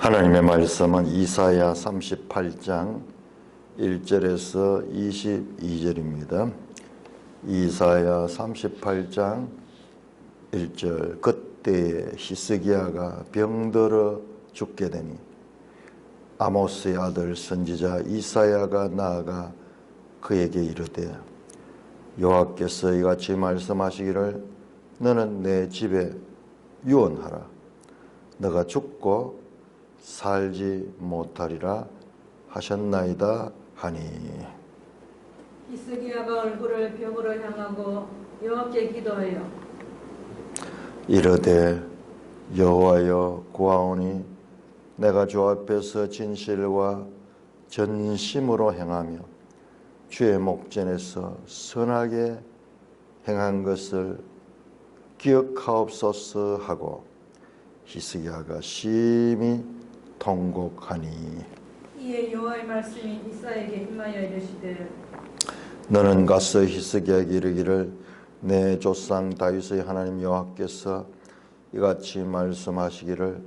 하나님의 말씀은 이사야 38장 1절에서 22절입니다. 이사야 38장 1절. 그때 히스기야가 병들어 죽게 되니 아모스의 아들 선지자 이사야가 나아가 그에게 이르되 여호와께서 이같이 말씀하시기를 너는 내 집에 유언하라. 너가 죽고 살지 못하리라 하셨나이다 하니. 히스기야가 얼굴을 벽으로 향하고 여호와께 기도하여 이르되 여호와여 구하오니 내가 주 앞에서 진실과 전심으로 행하며 주의 목전에서 선하게 행한 것을 기억하옵소서 하고 히스기야가 심히 통곡하니. 이에 여호와의 말씀이 이사야에게 임하여 이르시되 너는 가서 히스기야에게 이르기를 내 조상 다윗의 하나님 여호와께서 이같이 말씀하시기를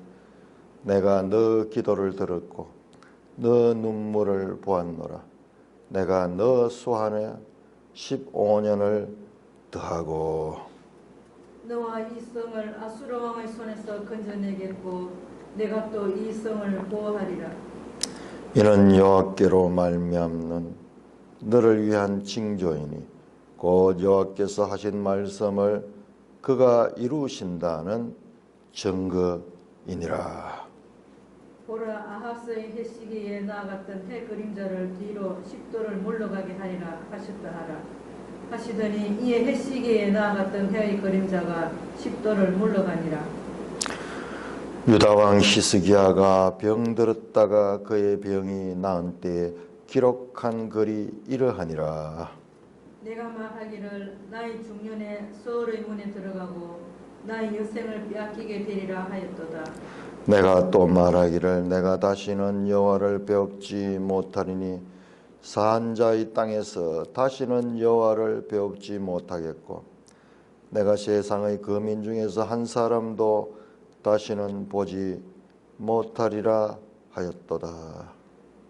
내가 너 기도를 들었고 너 눈물을 보았노라. 내가 너 수한에 15년을 더하고 너와 이 성을 아수르 왕의 손에서 건져내겠고 내가 또 이 성을 보호하리라. 이는 여호와께로 말미암는 너를 위한 징조이니 곧 여호와께서 하신 말씀을 그가 이루신다는 증거이니라. 보라, 아하스의 해시기에 나아갔던 해 그림자를 뒤로 십도를 물러가게 하리라 하셨다 하라. 하시더니 이에 해시기에 나아갔던 해의 그림자가 십도를 물러가니라. 유다왕 히스기야가 병들었다가 그의 병이 나은 때에 기록한 글이 이러하니라. 내가 말하기를 나의 중년에 서울의 문에 들어가고 나의 여생을 빼앗기게 되리라 하였도다. 내가 또 말하기를 내가 다시는 여호와를 배웁지 못하리니 사한 자의 땅에서 다시는 여호와를 배웁지 못하겠고 내가 세상의 거민 중에서 한 사람도 다시는 보지 못하리라 하였도다.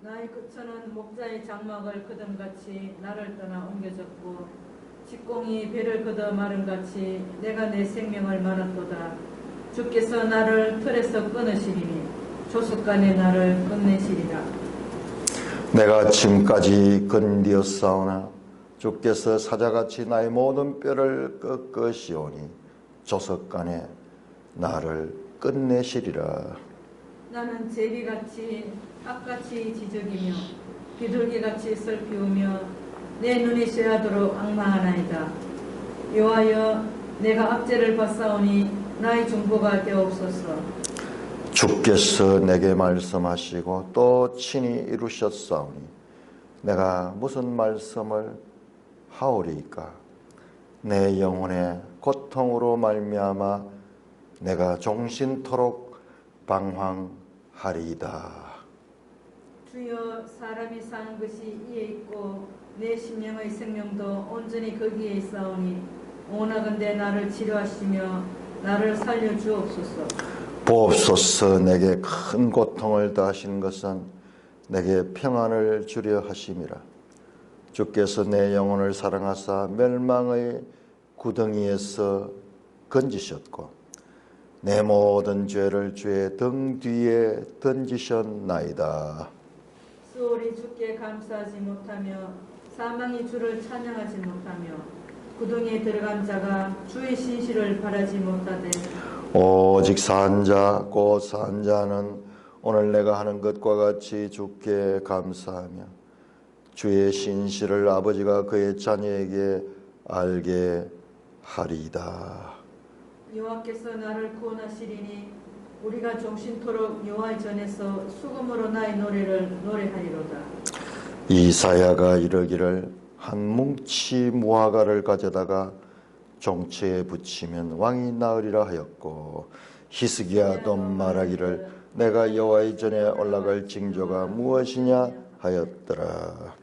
나의 끝처는 목자의 장막을 거둠같이 나를 떠나 옮겨졌고 직공이 배를 걷어 마름같이 내가 내 생명을 말았도다. 주께서 나를 틀에서 끊으시리니 조속간에 나를 끝내시리라. 내가 지금까지 건디었사오나 주께서 사자같이 나의 모든 뼈를 꺾으시오니 조석간에 나를 끝내시리라. 나는 제비같이 악같이 지저귀며 비둘기같이 슬피우며 내 눈이 쇠하도록 악마하나이다. 여호와여 내가 압제를 받사오니 나의 중보가 되옵소서. 주께서 내게 말씀하시고 또 친히 이루셨사오니 내가 무슨 말씀을 하오리이까. 내 영혼의 고통으로 말미암아 내가 종신토록 방황하리이다. 주여 사람이 사는 것이 이에 있고 내 심령의 생명도 온전히 거기에 있사오니 오나건대 나를 치료하시며 나를 살려주옵소서. 보옵소서. 내게 큰 고통을 더하신 것은 내게 평안을 주려 하심이라. 주께서 내 영혼을 사랑하사 멸망의 구덩이에서 건지셨고 내 모든 죄를 주의 등 뒤에 던지셨나이다. 수월이 주께 감사하지 못하며 사망이 주를 찬양하지 못하며 구덩이에 들어간 자가 주의 신실을 바라지 못하되 오직 산 자 곧 산 자는 오늘 내가 하는 것과 같이 주께 감사하며 주의 신실을 아버지가 그의 자녀에게 알게 하리이다. 여호와께서 나를 구원하시리니 우리가 종신토록 여호와의 전에서 수금으로 나의 노래를 노래하리로다. 이사야가 이르기를 한 뭉치 무화과를 가져다가 종체에 붙이면 왕이 나으리라 하였고 히스기야도 말하기를 내가 여호와의 전에 올라갈 징조가 무엇이냐 하였더라.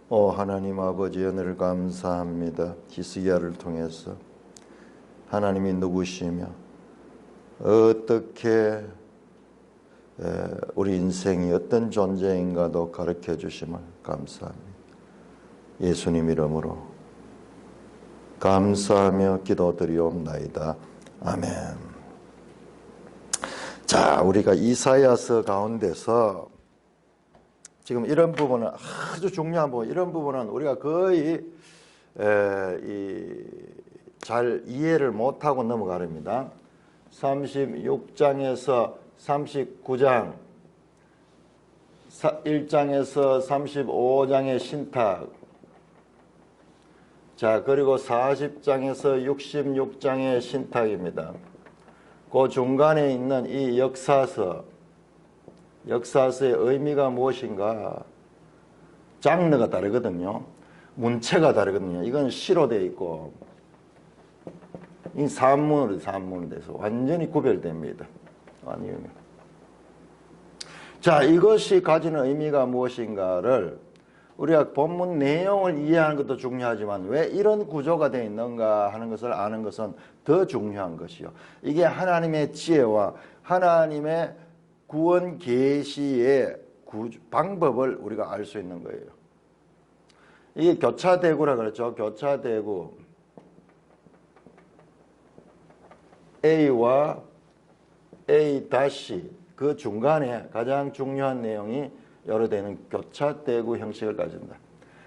오 하나님 아버지 은혜를 감사합니다. 히스기야를 통해서 하나님이 누구시며 어떻게 우리 인생이 어떤 존재인가도 가르쳐 주심을 감사합니다. 예수님 이름으로 감사하며 기도드리옵나이다. 아멘. 자, 우리가 이사야서 가운데서 지금 이런 부분은 아주 중요한 부분, 이런 부분은 우리가 거의 잘 이해를 못하고 넘어가렵니다. 36장에서 39장, 1장에서 35장의 신탁, 자, 그리고 40장에서 66장의 신탁입니다. 그 중간에 있는 이 역사서의 의미가 무엇인가? 장르가 다르거든요. 문체가 다르거든요. 이건 시로 되어 있고, 이 산문으로 돼서 완전히 구별됩니다. 자, 이것이 가지는 의미가 무엇인가를 우리가 본문 내용을 이해하는 것도 중요하지만 왜 이런 구조가 되어 있는가 하는 것을 아는 것은 더 중요한 것이요. 이게 하나님의 지혜와 하나님의 구원 계시의 방법을 우리가 알 수 있는 거예요. 이게 교차대구라 그랬죠. 교차대구. A와 A 다시 그 중간에 가장 중요한 내용이 여러 되는 교차대구 형식을 가진다.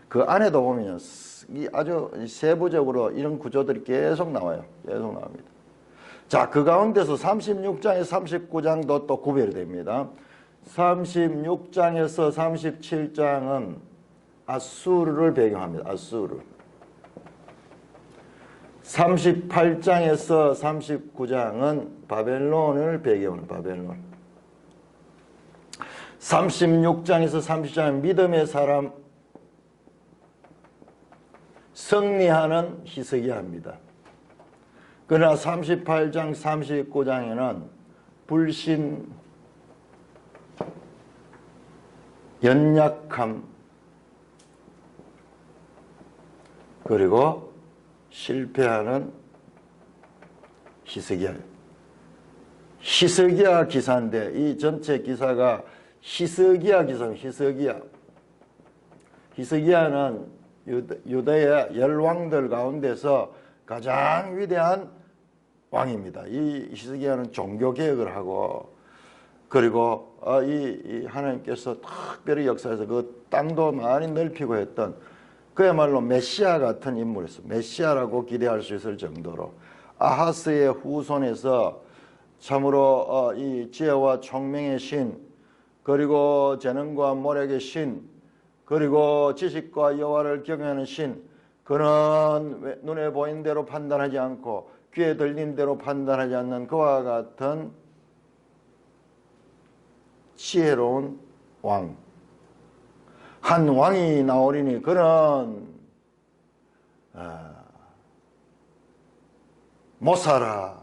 그 안에도 보면 아주 세부적으로 이런 구조들이 계속 나와요. 계속 나옵니다. 자, 그 가운데서 36장에서 39장도 또 구별이 됩니다. 36장에서 37장은 아수르를 배경합니다. 아수르. 38장에서 39장은 바벨론을 배경으로 바벨론. 36장에서 30장은 믿음의 사람 승리하는 히스기야입니다. 그러나 38장, 39장에는 불신, 연약함, 그리고 실패하는 히스기야. 히스기야 기사인데 이 전체 기사가 히스기야 기사입니다. 히스기야는 유다의 열왕들 가운데서 가장 위대한 왕입니다. 이 히스기야는 종교개혁을 하고 그리고 이 하나님께서 특별히 역사에서 그 땅도 많이 넓히고 했던 그야말로 메시아 같은 인물이었어요. 메시아라고 기대할 수 있을 정도로 아하스의 후손에서 참으로 이 지혜와 총명의 신, 그리고 재능과 모략의 신, 그리고 지식과 여호와를 경외하는 신, 그는 눈에 보이는 대로 판단하지 않고 귀에 들린 대로 판단하지 않는 그와 같은 지혜로운 왕. 한 왕이 나오리니 그는 못 살아.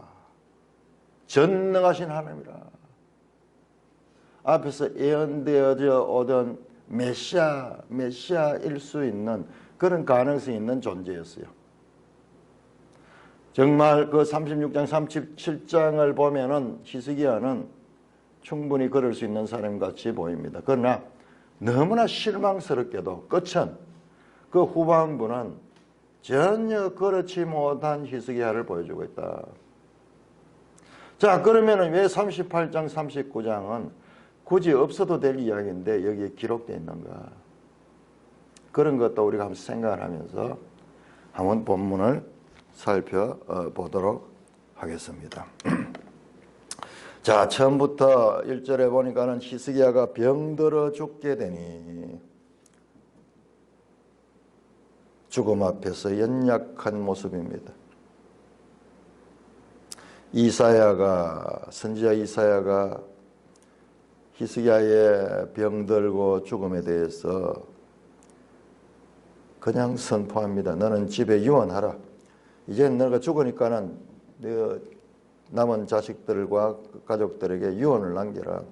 전능하신 하나님이라. 앞에서 예언되어져 오던 메시아일 수 있는 그런 가능성이 있는 존재였어요. 정말 그 36장, 37장을 보면은 히스기야는 충분히 그럴 수 있는 사람같이 보입니다. 그러나 너무나 실망스럽게도 끝은 그 후반부는 전혀 그렇지 못한 히스기야를 보여주고 있다. 자, 그러면 왜 38장, 39장은 굳이 없어도 될 이야기인데 여기에 기록되어 있는가? 그런 것도 우리가 한번 생각을 하면서 한번 본문을 살펴보도록 하겠습니다. 자, 처음부터 1절에 보니까는 히스기야가 병들어 죽게 되니 죽음 앞에서 연약한 모습입니다. 선지자 이사야가 히스기야의 병들고 죽음에 대해서 그냥 선포합니다. 너는 집에 유언하라. 이제 너가 죽으니까는 너 남은 자식들과 가족들에게 유언을 남겨라.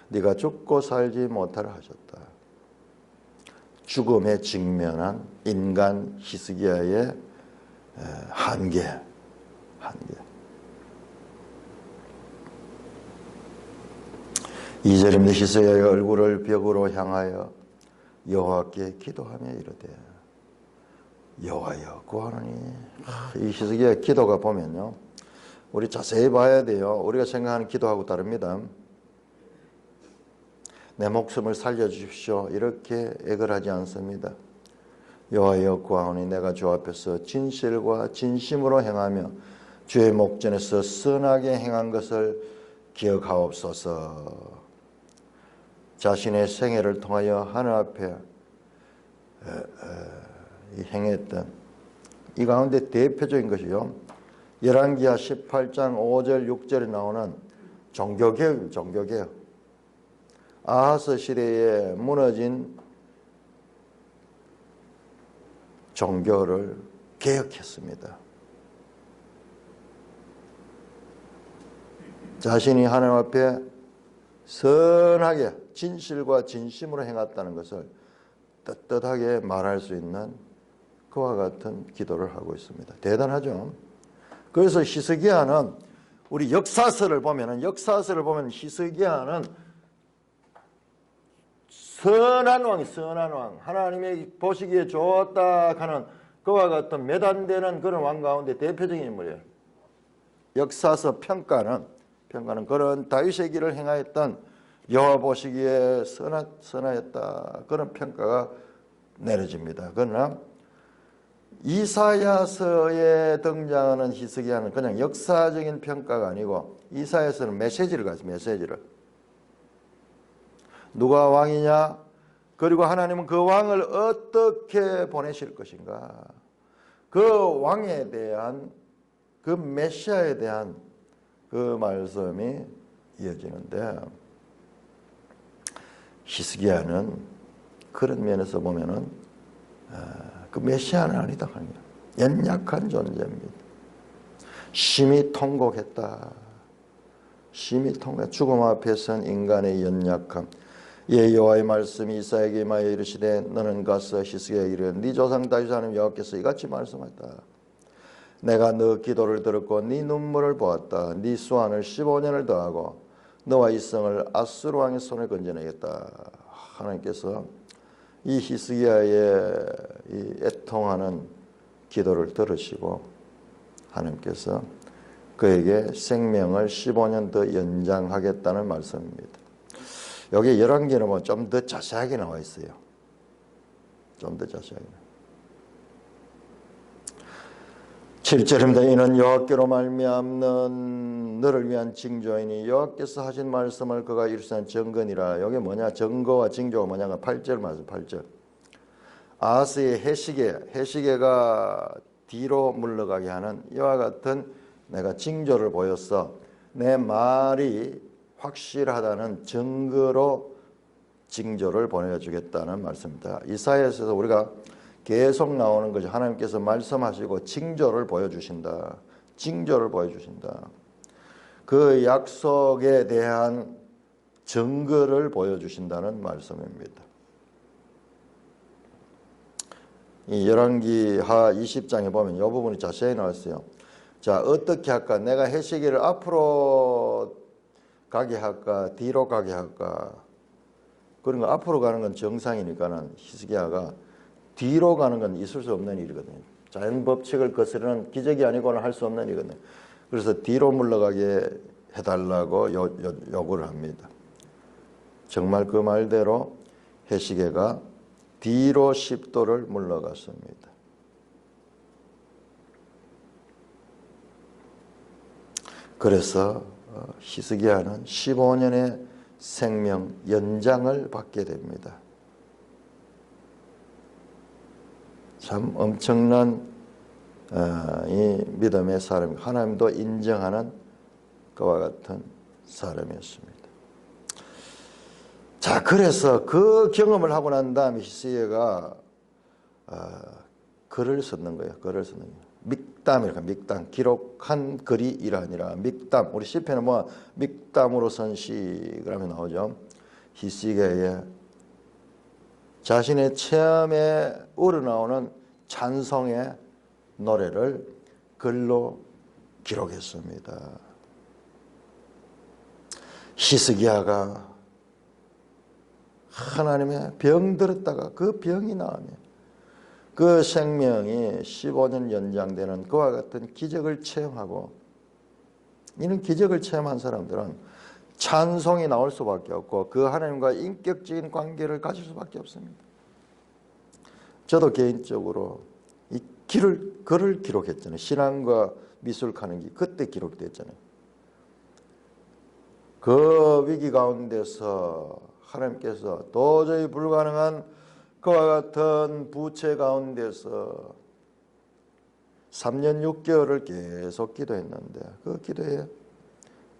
네가 죽고 살지 못하라 하셨다. 죽음에 직면한 인간 히스기야의 한계. 2절입니다. 히스기야의 얼굴을 벽으로 향하여 여호와께 기도하며 이르되 여호와여 구하노니. 이 히스기야의 기도가 보면요, 우리 자세히 봐야 돼요. 우리가 생각하는 기도하고 다릅니다. 내 목숨을 살려주십시오 이렇게 애걸하지 않습니다. 여호와여 구하오니 내가 주 앞에서 진실과 진심으로 행하며 주의 목전에서 선하게 행한 것을 기억하옵소서. 자신의 생애를 통하여 하늘 앞에 행했던 이 가운데 대표적인 것이요, 열왕기하 18장 5절 6절에 나오는 종교개혁. 아하스 시대에 무너진 종교를 개혁했습니다. 자신이 하나님 앞에 선하게 진실과 진심으로 행했다는 것을 떳떳하게 말할 수 있는 그와 같은 기도를 하고 있습니다. 대단하죠. 그래서 히스기야는 우리 역사서를 보면 히스기야는 선한 왕이, 선한 왕, 하나님의 보시기에 좋았다 하는 그와 같은 몇 안 되는 그런 왕 가운데 대표적인 인물이에요. 역사서 평가는 그런 다윗의 길을 행하였던 여호와 보시기에 선하였다 그런 평가가 내려집니다. 그러나 이사야서에 등장하는 히스기야는 그냥 역사적인 평가가 아니고 이사야서는 메시지를 가지고 메시지를 누가 왕이냐, 그리고 하나님은 그 왕을 어떻게 보내실 것인가, 그 왕에 대한 그 메시아에 대한 그 말씀이 이어지는데, 히스기야는 그런 면에서 보면은 그 메시아는 아니다 하는 거예요. 연약한 존재입니다. 심히 통곡했다. 죽음 앞에 선 인간의 연약함. 예, 여호와의 말씀이 이사야에게 임하여 이르시되 너는 가서 히스기야에게 이르되 네 조상 다윗 하나님 여호와께서 이같이 말씀하였다. 내가 너 기도를 들었고 네 눈물을 보았다. 네 수완을 15년을 더하고 너와 이 성을 아수르 왕의 손에 건져내겠다. 하나님께서 이 히스기야의 이 애통하는 기도를 들으시고 하나님께서 그에게 생명을 15년 더 연장하겠다는 말씀입니다. 여기 열왕기는 뭐 좀 더 자세하게 나와 있어요. 좀 더 자세하게. 7절입니다. 이는 여호와께로 말미암는 너를 위한 징조이니 여호와께서 하신 말씀을 그가 이루시는 증거니라. 여기 뭐냐? 증거와 징조가 뭐냐가 8절 말씀 8절. 아하스의 해시계가 뒤로 물러가게 하는 이와 같은 내가 징조를 보였어. 내 말이 확실하다는 증거로 징조를 보내주겠다는 말씀입니다. 이사야에서 우리가 계속 나오는 거죠. 하나님께서 말씀하시고 징조를 보여주신다. 그 약속에 대한 증거를 보여주신다는 말씀입니다. 이 열왕기하 20장에 보면 이 부분이 자세히 나왔어요. 자, 어떻게 할까? 내가 해시기를 앞으로 가게 할까? 뒤로 가게 할까? 그런 거 앞으로 가는 건 정상이니까는 히스기야가 뒤로 가는 건 있을 수 없는 일이거든요. 자연 법칙을 거스르는 기적이 아니고는 할 수 없는 일이거든요. 그래서 뒤로 물러가게 해달라고 요구를 합니다. 정말 그 말대로 해시계가 뒤로 10도를 물러갔습니다. 그래서 히스기야는 15년의 생명 연장을 받게 됩니다. 참 엄청난 이 믿음의 사람, 하나님도 인정하는 그와 같은 사람이었습니다. 자, 그래서 그 경험을 하고 난 다음에 히스기야가 글을 쓰는 거예요. 믹담이랄까, 믹담. 기록한 글이 이라니라. 믹담. 우리 시편에 뭐 믹담으로 쓴 시 그러면 나오죠. 히스기야의 자신의 체험에 우러나오는 찬송의 노래를 글로 기록했습니다. 히스기야가 하나님의 병 들었다가 그 병이 나오며 그 생명이 15년 연장되는 그와 같은 기적을 체험하고, 이런 기적을 체험한 사람들은 찬송이 나올 수밖에 없고 그 하나님과 인격적인 관계를 가질 수밖에 없습니다. 저도 개인적으로 이 글을 기록했잖아요. 신앙과 미술 가는 길, 그때 기록됐잖아요. 그 위기 가운데서 하나님께서 도저히 불가능한 그와 같은 부채 가운데서 3년 6개월을 계속 기도했는데 그 기도에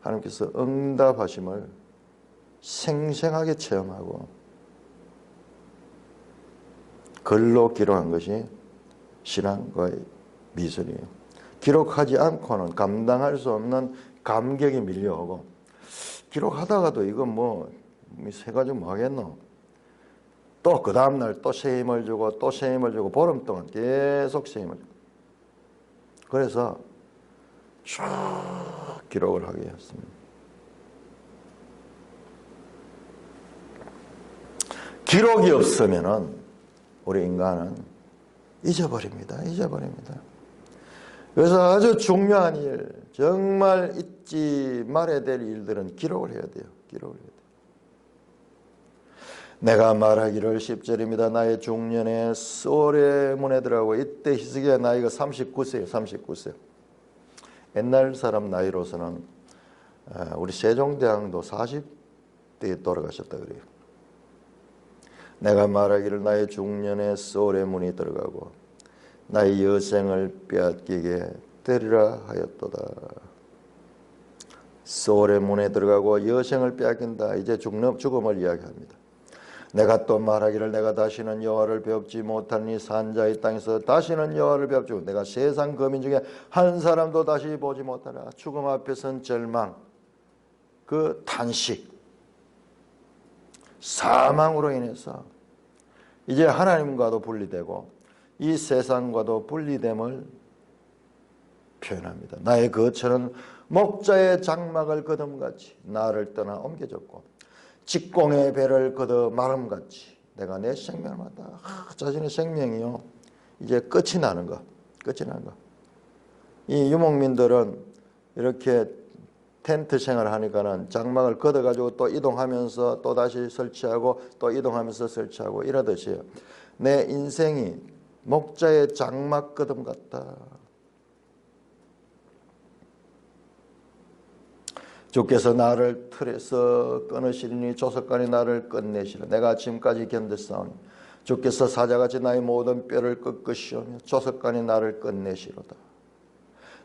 하나님께서 응답하심을 생생하게 체험하고 글로 기록한 것이 신앙과의 미술이에요. 기록하지 않고는 감당할 수 없는 감격이 밀려오고, 기록하다가도 이건 뭐 세 가지 뭐 하겠노? 또 그 다음날 또 새 힘을 주고 또 새 힘을 주고 보름 동안 계속 새 힘을 주고, 그래서 쭉 기록을 하게 했습니다. 기록이 없으면은 우리 인간은 잊어버립니다. 그래서 아주 중요한 일, 정말 잊지 말아야 될 일들은 기록을 해야 돼요. 내가 말하기를 10절입니다. 나의 중년에 소울의 문에 들어가고, 이때 히스기야 나이가 39세예요. 39세. 옛날 사람 나이로서는 우리 세종대왕도 40대에 돌아가셨다 그래요. 내가 말하기를 나의 중년에 소울의 문이 들어가고 나의 여생을 빼앗기게 되리라 하였도다. 소울의 문에 들어가고 여생을 빼앗긴다. 이제 죽음을 이야기합니다. 내가 또 말하기를 내가 다시는 여호와를 배웁지 못하니 산자의 땅에서 다시는 여호와를 배웁지 못. 내가 세상 거민 중에 한 사람도 다시 보지 못하라. 죽음 앞에선 절망, 그 탄식, 사망으로 인해서 이제 하나님과도 분리되고 이 세상과도 분리됨을 표현합니다. 나의 거처는 목자의 장막을 거둠같이 나를 떠나 옮겨졌고 직공의 배를 걷어 마름같이 내가 내 생명을 맡아. 자신의 생명이요 이제 끝이 나는 거. 이 유목민들은 이렇게 텐트 생활을 하니까는 장막을 걷어가지고 또 이동하면서 또 다시 설치하고 또 이동하면서 설치하고 이러듯이 내 인생이 목자의 장막 거둠 같다. 주께서 나를 틀에서 끊으시리니 조석간이 나를 끝내시라. 내가 아침까지 견뎠사오니 주께서 사자같이 나의 모든 뼈를 꺾으시오며 조석간이 나를 끝내시로다.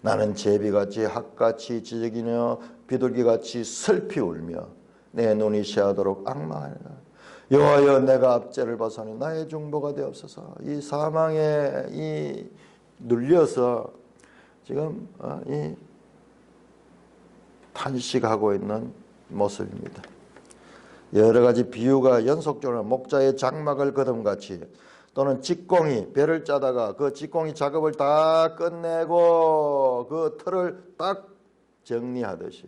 나는 제비같이 학같이 지저귀며 비둘기같이 슬피 울며 내 눈이 새하도록 악망하리라. 여호와여 내가 압제를 벗으니 나의 중보가 되옵소서. 이 사망에 이 눌려서 지금 이 탄식하고 있는 모습입니다. 여러 가지 비유가 연속적으로 목자의 장막을 거둠같이 또는 직공이 배를 짜다가 그 직공이 작업을 다 끝내고 그 틀을 딱 정리하듯이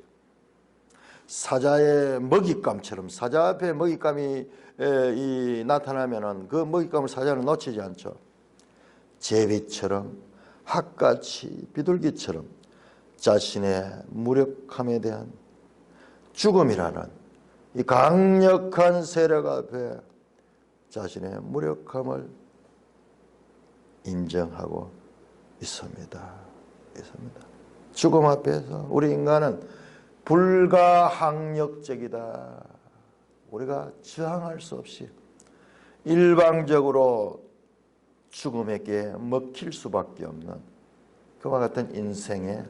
사자의 먹잇감처럼 사자 앞에 먹잇감이 나타나면은 그 먹잇감을 사자는 놓치지 않죠. 제비처럼 학같이 비둘기처럼 자신의 무력함에 대한 죽음이라는 이 강력한 세력 앞에 자신의 무력함을 인정하고 있습니다. 죽음 앞에서 우리 인간은 불가항력적이다. 우리가 저항할 수 없이 일방적으로 죽음에게 먹힐 수밖에 없는 그와 같은 인생의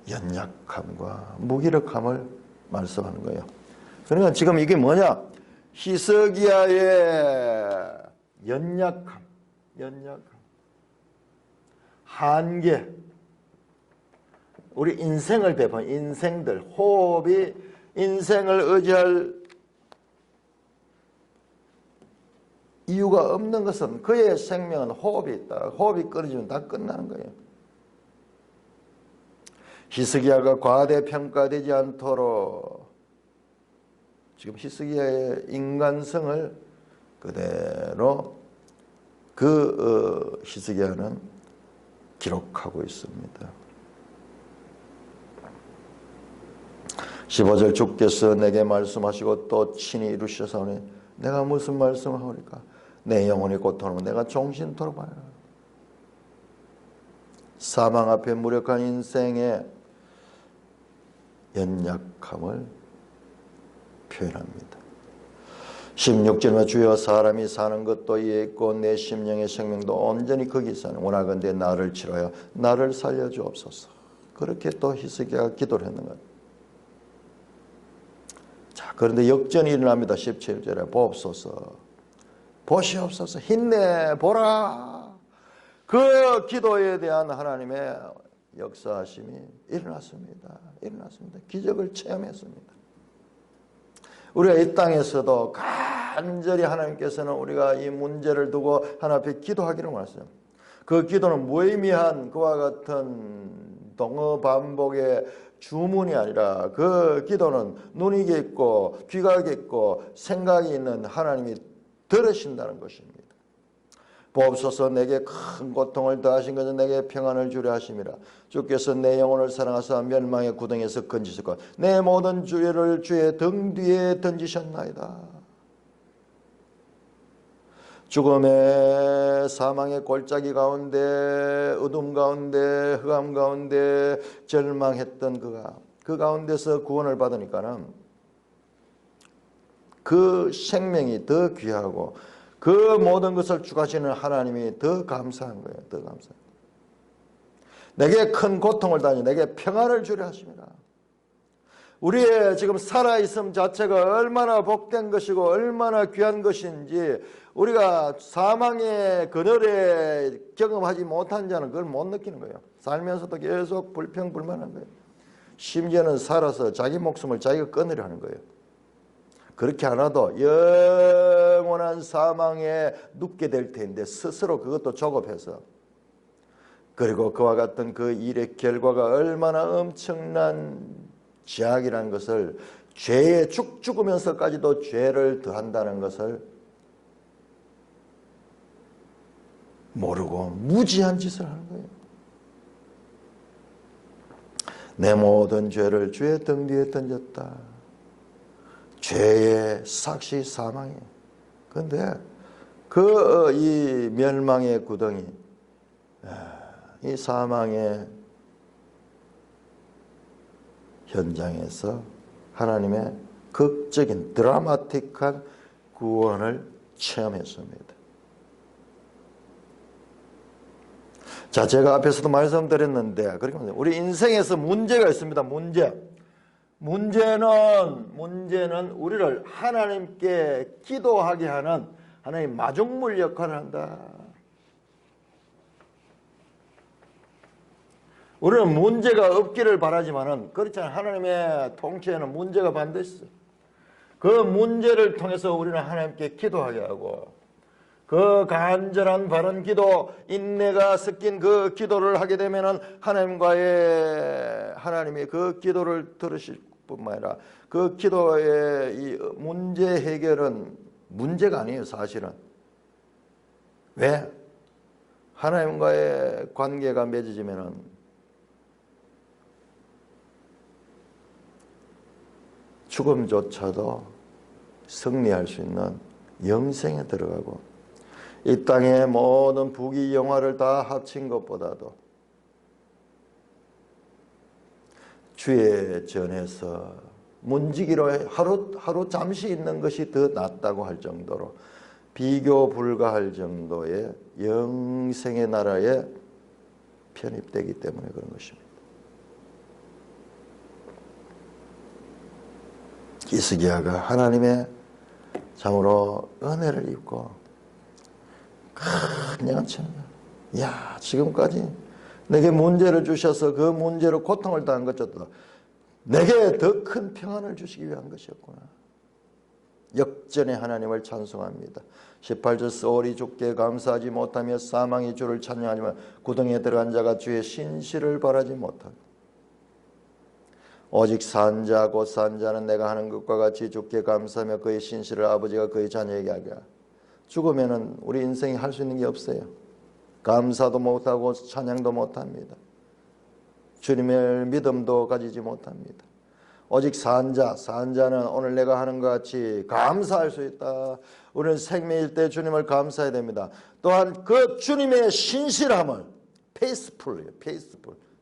연약함과 무기력함을 말씀하는 거예요. 그러니까 지금 이게 뭐냐? 히스기야의 연약함, 한계, 우리 인생을 대본 인생들, 호흡이 인생을 의지할 이유가 없는 것은 그의 생명은 호흡이 있다. 호흡이 끊어지면 다 끝나는 거예요. 히스기야가 과대평가되지 않도록 지금 히스기야의 인간성을 그대로 그 히스기야는 기록하고 있습니다. 15절 주께서 내게 말씀하시고 또 친히 이루시사오니 내가 무슨 말씀을 하오리까? 내 영혼이 고통하면 내가 종신토록 바라라. 사망 앞에 무력한 인생의 연약함을 표현합니다. 16절에 주여 사람이 사는 것도 이에 있고 내 심령의 생명도 온전히 거기 있사니 원하건대 나를 치료하여 나를 살려주옵소서. 그렇게 또 히스기야가 기도를 했는 것. 자, 그런데 역전이 일어납니다. 17절에 보옵소서, 보시옵소서, 힘내보라. 그 기도에 대한 하나님의 역사하심이 일어났습니다. 기적을 체험했습니다. 우리가 이 땅에서도 간절히 하나님께서는 우리가 이 문제를 두고 하나님 앞에 기도하기를 원하세요. 그 기도는 무의미한 그와 같은 동어 반복의 주문이 아니라 그 기도는 눈이 있고 귀가 있고 생각이 있는 하나님이 들으신다는 것입니다. 보옵소서 내게 큰 고통을 더하신 것은 내게 평안을 주려 하심이라. 주께서 내 영혼을 사랑하사 멸망의 구덩이에서 건지시고 내 모든 죄를 주의 등 뒤에 던지셨나이다. 죽음의 사망의 골짜기 가운데 어둠 가운데 흑암 가운데 절망했던 그가 그 가운데서 구원을 받으니까는 그 생명이 더 귀하고 그 모든 것을 주가시는 하나님이 더 감사한 거예요. 더 감사. 내게 큰 고통을 다니 내게 평안을 주려 하십니다. 우리의 지금 살아있음 자체가 얼마나 복된 것이고 얼마나 귀한 것인지 우리가 사망의 그늘에 경험하지 못한 자는 그걸 못 느끼는 거예요. 살면서도 계속 불평불만한 거예요. 심지어는 살아서 자기 목숨을 자기가 끊으려 하는 거예요. 그렇게 안 하도 영원한 사망에 눕게 될 텐데 스스로 그것도 조급해서 그리고 그와 같은 그 일의 결과가 얼마나 엄청난 죄악이라는 것을 죄에 죽으면서까지도 죄를 더한다는 것을 모르고 무지한 짓을 하는 거예요. 내 모든 죄를 주의 등 뒤에 던졌다. 죄의 삭시 사망이에요. 그런데 그 이 멸망의 구덩이, 이 사망의 현장에서 하나님의 극적인 드라마틱한 구원을 체험했습니다. 자, 제가 앞에서도 말씀드렸는데 그렇게 우리 인생에서 문제가 있습니다. 문제는 우리를 하나님께 기도하게 하는 하나님 마중물 역할을 한다. 우리는 문제가 없기를 바라지만은 그렇지 않아요. 하나님의 통치에는 문제가 반드시 있어요. 그 문제를 통해서 우리는 하나님께 기도하게 하고 그 간절한 바른 기도, 인내가 섞인 그 기도를 하게 되면은 하나님이 그 기도를 들으실 뿐만 아니라 그 기도의 이 문제 해결은 문제가 아니에요, 사실은. 왜? 하나님과의 관계가 맺어지면은 죽음조차도 승리할 수 있는 영생에 들어가고 이 땅의 모든 부귀 영화를 다 합친 것보다도 주의 전에서 문지기로 하루 잠시 있는 것이 더 낫다고 할 정도로 비교 불가할 정도의 영생의 나라에 편입되기 때문에 그런 것입니다. 히스기야가 하나님의 참으로 은혜를 입고 큰 영천이야. 야, 지금까지 내게 문제를 주셔서 그 문제로 고통을 당한 것조차도 내게 더 큰 평안을 주시기 위한 것이었구나. 역전의 하나님을 찬송합니다. 18절 소리 주께 감사하지 못하며 사망이 주를 찬양하지만 구덩이에 들어간 자가 주의 신실을 바라지 못하고 오직 산자 곧 산자는 내가 하는 것과 같이 주께 감사하며 그의 신실을 아버지가 그의 자녀에게 하게 하라. 죽으면은 우리 인생이 할 수 있는 게 없어요. 감사도 못하고 찬양도 못합니다. 주님의 믿음도 가지지 못합니다. 오직 산자는 오늘 내가 하는 것 같이 감사할 수 있다. 우리는 생명일 때 주님을 감사해야 됩니다. 또한 그 주님의 신실함을 페이스풀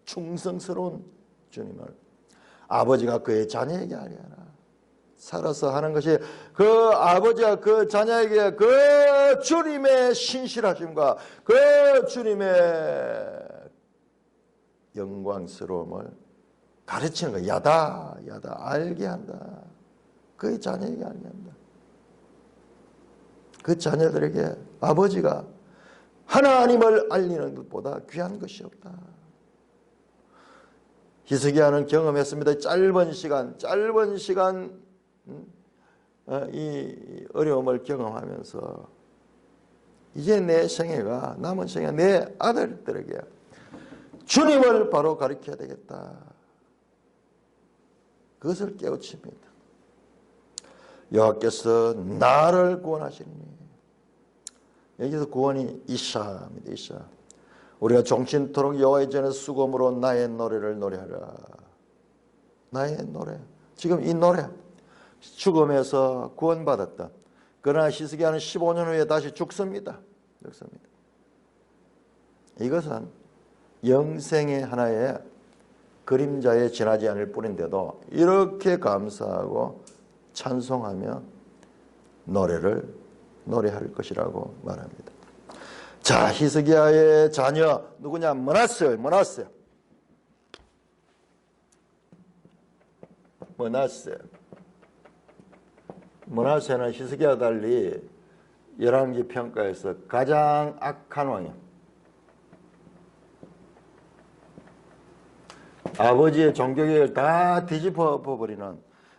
충성스러운 주님을 아버지가 그의 자녀에게 하게 하라. 살아서 하는 것이 그 아버지가 그 자녀에게 그 주님의 신실하심과 그 주님의 영광스러움을 가르치는 거야. 야다 알게 한다. 그의 자녀에게 알게 한다. 그 자녀들에게 아버지가 하나님을 알리는 것보다 귀한 것이 없다. 히스기야는 경험했습니다. 짧은 시간 이 어려움을 경험하면서 이제 내 생애가 남은 생애 내 아들들에게 주님을 바로 가르쳐야 되겠다. 그것을 깨우칩니다. 여호와께서 나를 구원하시니. 여기서 구원이 이샤입니다. 이샤. 우리가 종신토록 여호와의 전에 수금으로 나의 노래를 노래하라. 나의 노래. 지금 이 노래 죽음에서 구원받았다. 그러나 히스기야는 15년 후에 다시 죽습니다. 이것은 영생의 하나의 그림자에 지나지 않을 뿐인데도 이렇게 감사하고 찬송하며 노래할 것이라고 말합니다. 자, 히스기야의 자녀 누구냐? 므낫세. 므낫세는 히스기야와 달리 열왕기 평가에서 가장 악한 왕이에요. 아버지의 종교계획을 다 뒤집어 버리는,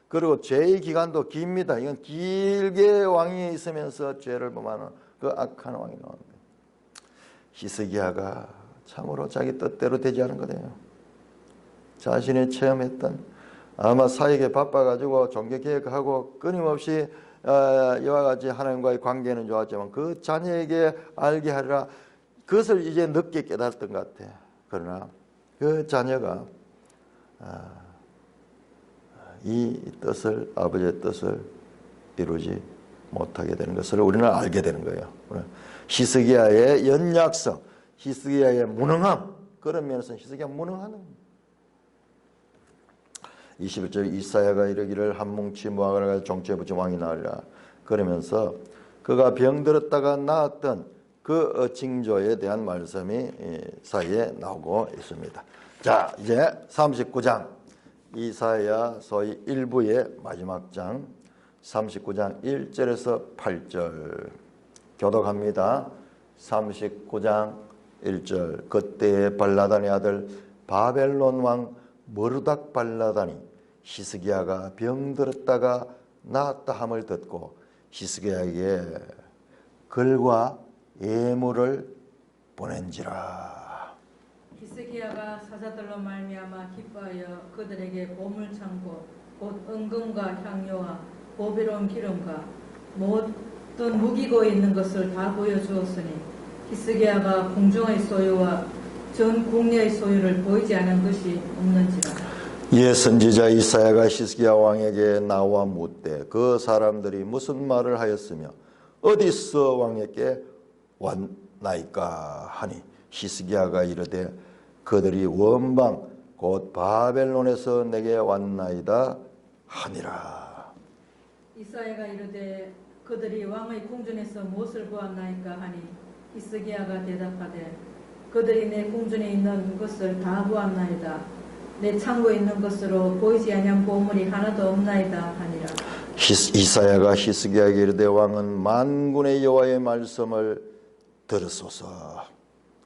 그리고 죄의 기간도 깁니다. 이건 길게 왕이 있으면서 죄를 범하는 그 악한 왕이 나옵니다. 히스기야가 참으로 자기 뜻대로 되지 않은 거예요. 자신이 체험했던, 아마 사역에 바빠가지고 종교계획하고 끊임없이 이와 같이 하나님과의 관계는 좋았지만 그 자녀에게 알게 하리라, 그것을 이제 늦게 깨달았던 것 같아요. 그러나 그 자녀가 이 뜻을, 아버지의 뜻을 이루지 못하게 되는 것을 우리는 알게 되는 거예요. 히스기야의 연약성, 히스기야의 무능함, 그런 면에서 히스기야 무능하는 겁니다. 21절 이사야가 이르기를 한 뭉치 무화과를 가지고 종지에 붙인 왕이 나으리라. 그러면서 그가 병들었다가 나았던 그 징조에 대한 말씀이 사이에 나오고 있습니다. 자, 이제 39장 이사야 소위 1부의 마지막 장 39장 1절에서 8절 교독합니다. 39장 1절 그때의 발라단의 아들 바벨론 왕 머르닥 발라단이 히스기야가 병들었다가 나았다 함을 듣고 히스기야에게 글과 예물을 보낸지라. 히스기야가 사자들로 말미암아 기뻐하여 그들에게 보물 창고 곧 은금과 향료와 보배로운 기름과 모든 무기고 있는 것을 다 보여주었으니 히스기야가 궁중의 소유와 전 국내의 소유를 보이지 않은 것이 없는지라. 예, 선지자 이사야가 히스기야 왕에게 나와 묻되 그 사람들이 무슨 말을 하였으며 어디서 왕에게 왔나이까 하니 히스기야가 이르되 그들이 원방 곧 바벨론에서 내게 왔나이다 하니라. 이사야가 이르되 그들이 왕의 궁전에서 무엇을 보았나이까 하니 히스기야가 대답하되 그들이 내 궁전에 있는 것을 다 보았나이다. 내 창고에 있는 것으로 보이지 아니한 보물이 하나도 없나이다 하니라. 이사야가 히스기야에게 이르되 왕은 만군의 여호와의 말씀을 들으소서.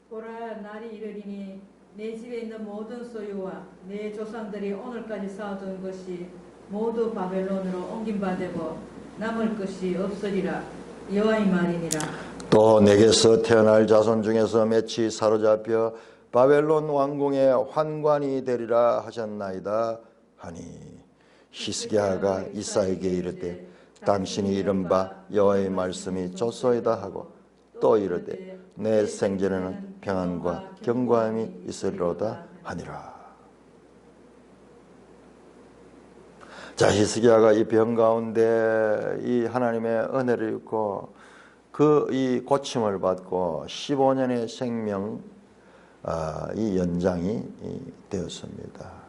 보라, 날이 이르리니 내 집에 있는 모든 소유와 내 조상들이 오늘까지 쌓아둔 것이 모두 바벨론으로 옮긴 바 되고 남을 것이 없으리라. 여호와의 말이니라. 또 내게서 태어날 자손 중에서 맺이 사로잡혀 바벨론 왕궁의 환관이 되리라 하셨나이다 하니 히스기야가 이사에게 이르되 당신이 이른바 여호와의 말씀이 좋소이다 하고 또 이르되 내 생전에는 평안과 견고함이 있으리로다 하니라. 자, 히스기야가 이 병 가운데 이 하나님의 은혜를 입고 그 이 고침을 받고 15년의 생명 이 연장이 되었습니다.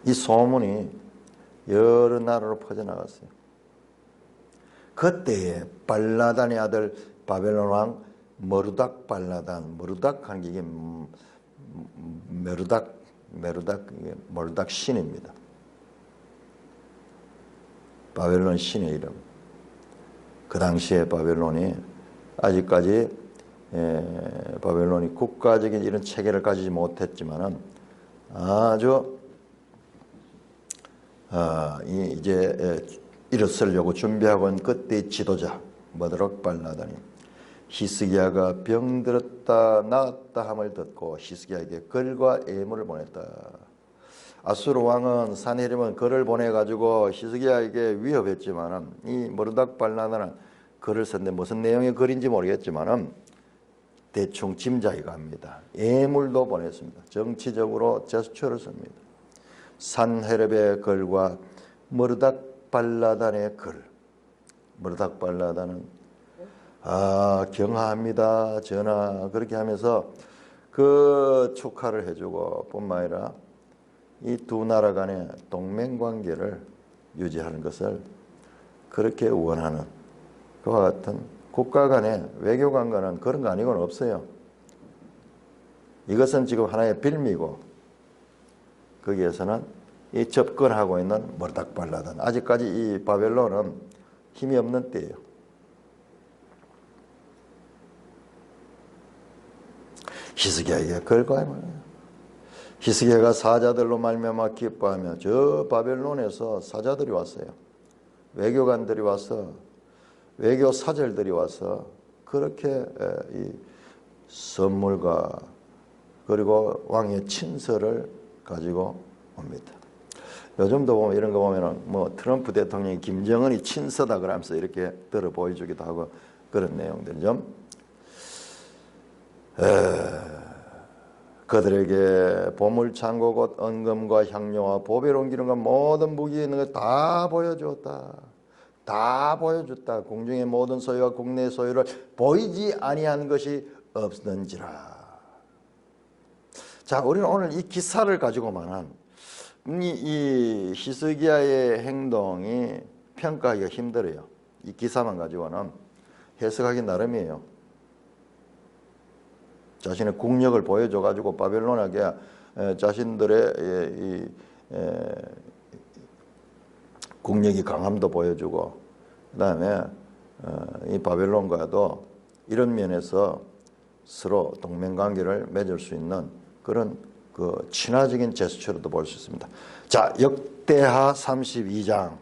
이 소문이 여러 나라로 퍼져나갔어요. 그때에 발라단의 아들 바벨론 왕 머르닥 발라단, 머르닥 하는 게 이게 머르닥 신입니다. 바벨론 신의 이름. 그 당시에 바벨론이 아직까지 바벨론이 국가적인 이런 체계를 가지지 못했지만은 아주 이제 일어서려고 준비하고 있는 그때의 지도자 머르닥 발라단이 히스기야가 병들었다 나았다 함을 듣고 히스기야에게 글과 예물을 보냈다. 아수르 왕은 사네립은 글을 보내가지고 히스기야에게 위협했지만은 이 머르닥 발라단은 글을 썼는데 무슨 내용의 글인지 모르겠지만은 대충 짐작이 갑니다. 예물도 보냈습니다. 정치적으로 제스처를 씁니다. 산헤렙의 글과 머르닥 발라단의 글. 머르닥 발라단은 경하합니다 전하 그렇게 하면서 그 축하를 해주고 뿐만 아니라 이 두 나라 간의 동맹관계를 유지하는 것을 그렇게 원하는 그와 같은 국가 간의 외교 관계는 그런 거 아니고는 없어요. 이것은 지금 하나의 빌미고 거기에서는 이 접근하고 있는 머르닥 발라단 아직까지 이 바벨론은 힘이 없는 때예요. 히스기야에게 글과 히스기야가 사자들로 말미암아 기뻐하며 저 바벨론에서 사자들이 왔어요. 외교관들이 와서 외교 사절들이 와서 그렇게 이 선물과 그리고 왕의 친서를 가지고 옵니다. 요즘도 보면 이런 거 보면은 뭐 트럼프 대통령이 김정은이 친서다 그러면서 이렇게 들어 보여주기도 하고 그런 내용들이죠. 그들에게 보물창고 곧 은금과 향료와 보배로 옮기는 것 모든 무기 있는 것 다 보여주었다. 다 보여줬다. 공중의 모든 소유와 국내 소유를 보이지 아니한 것이 없는지라. 자, 우리는 오늘 이 기사를 가지고만한 이 히스기야의 행동이 평가하기가 힘들어요. 이 기사만 가지고는 해석하기 나름이에요. 자신의 국력을 보여줘가지고 바벨론에게 자신들의 국력이 강함도 보여주고, 그 다음에 이 바벨론과도 이런 면에서 서로 동맹관계를 맺을 수 있는 그런 그 친화적인 제스처로도 볼 수 있습니다. 자, 역대하 32장.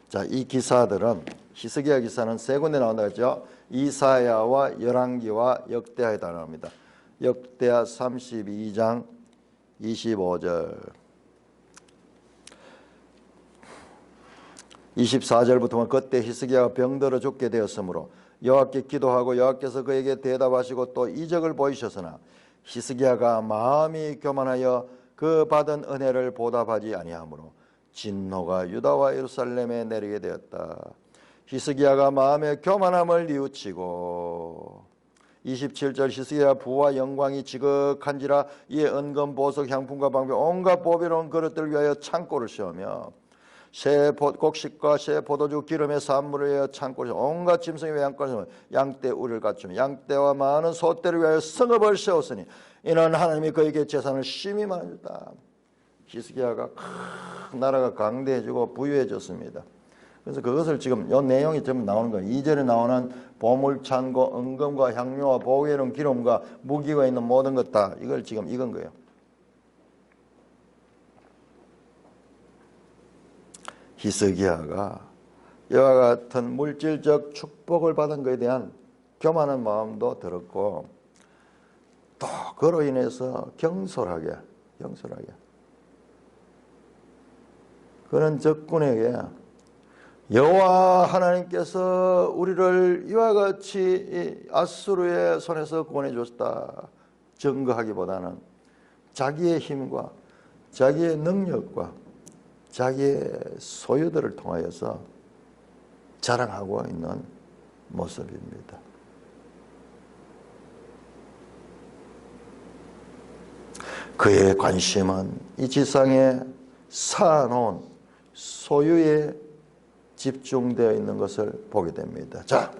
자, 이 기사들은 히스기야 기사는 세 군데 나온다 했죠. 이사야와 열왕기와 역대하에 다 나옵니다. 역대하 32장 25절 24절부터 보면 그때 히스기야가 병들어 죽게 되었으므로 여호와께 기도하고 여호와께서 그에게 대답하시고 또 이적을 보이셨으나 히스기야가 마음이 교만하여 그 받은 은혜를 보답하지 아니하므로 진노가 유다와 예루살렘에 내리게 되었다. 히스기야가 마음의 교만함을 뉘우치고 27절 히스기야 부와 영광이 지극한지라 이에 은금 보석 향품과 방비 온갖 보배로운 그릇들 위하여 창고를 세우며 새 곡식과 새 포도주 기름의 산물을 위하여 창고를 세우며 온갖 짐승의 외양간을 세우며 양떼 우리를 갖추며 양떼와 많은 소떼를 위하여 성읍을 세웠으니 이는 하나님이 그에게 재산을 심히 많이 줬다. 히스기야가 큰 나라가 강대해지고 부유해졌습니다. 그래서 그것을 지금 이 내용이 좀 나오는 거예요. 2절에 나오는 보물창고, 은금과 향료와 보배로운 기름과 무기가 있는 모든 것 다 이걸 지금 읽은 거예요. 히스기야가 이와 같은 물질적 축복을 받은 것에 대한 교만한 마음도 들었고 또 그로 인해서 경솔하게 그런 적군에게 여호와 하나님께서 우리를 이와 같이 아수르의 손에서 구원해줬다 증거하기보다는 자기의 힘과 자기의 능력과 자기의 소유들을 통하여서 자랑하고 있는 모습입니다. 그의 관심은 이 지상에 쌓아놓은 소유에 집중되어 있는 것을 보게 됩니다. 자,